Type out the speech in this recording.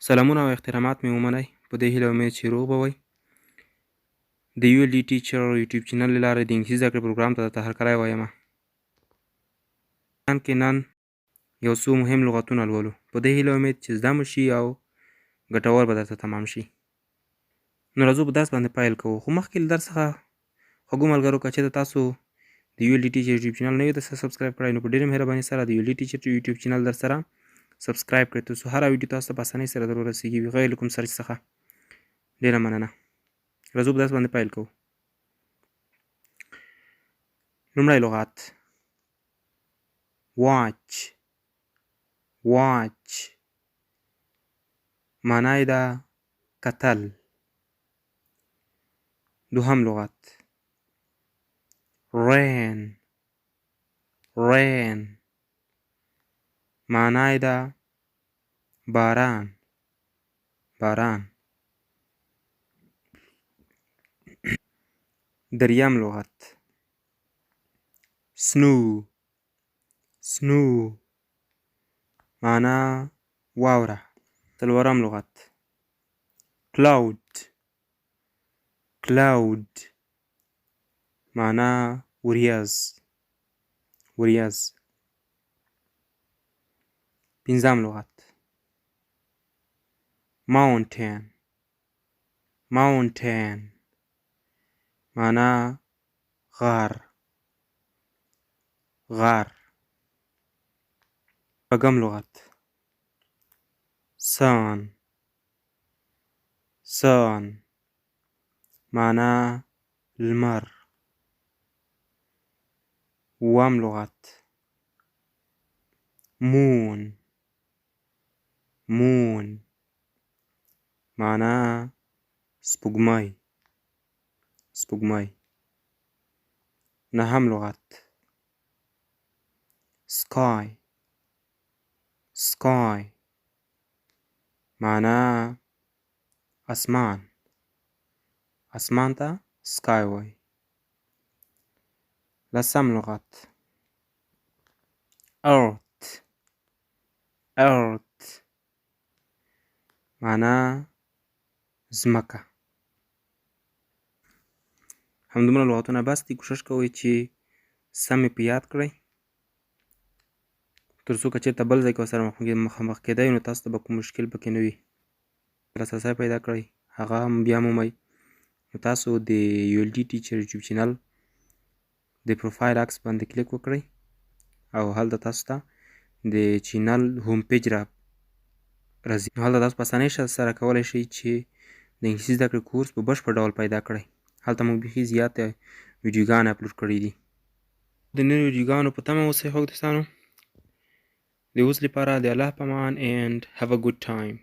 سلامونه او احترامات مې ومنئ. په دې هیله امید چې روغ به وئ. د ULD ټیچر یوټیوب چینل له لارې د انګلیسي زده کړې پروګرام ته درته هرکلی وایم. کې نن یو څو مهم لغتونه لولو. په دې هیله امید چې زده مو شي او ګټور به درته تمام شي. نو راځو په درس باندې پیل کوو. خو مخکې له درس څخه خوږو ملګرو که چېرته تاسو د ULD ټیچر یوټیوب چینل نه یو درسره سبسکرایب کړی، نو په ډېرې مهربانۍ سره د ULD ټیچر یوټیوب چینل درسره سبسکرایب کړئ تر څو هره ویډیو تاسو ته په اسانۍ سره در ورسیږي بغیر له کوم سرچ څخه. ډېره مننه. راځو په درس باندې پیل کوو. لومړی لغت watch. معنی یې ده کتل. دوهم لغت rain. معنی یې ده باران. دریم لغت snow. معنی واوره. څلورم لغت cloud. معنی وریځ. پنځم لغت mountain. معنی غار. شپږم لغت sun. معنی لمر. اووم لغت moon. معنی سپوږمۍ. نهم لغت sky. معنی اسمان ته sky وایي. لسم لغت earth. معنی ځمکه. همدومره لغتونه بس دي. کوشش کوئ چې سم یې په یاد کړئ تر څو که چېرته بل ځای کې ورسره مخامخ کېدئ نو تاسو ته به کوم مشکل پکې نه وي. لاسرسی پیدا کړئ هغه هم بیا مومئ. نو تاسو د ULD ټیچر یوټیوب چینل د پروفایل عکس باندې کلیک وکړئ او هلته تاسو ته د چینل هوم پیج راځي. هلته تاسو په اسانۍ سره کولی شئ چې د انګلیسي زده کړې کورس په بشپړ ډول پیدا کړئ. هلته موږ بیخي زیاتې ویډیوګانې اپلوډ کړي دي. د نویو ویډیوګانو په تمه اوسئ ښه دوستانو. د اوس لپاره د الله په امان and have a good time.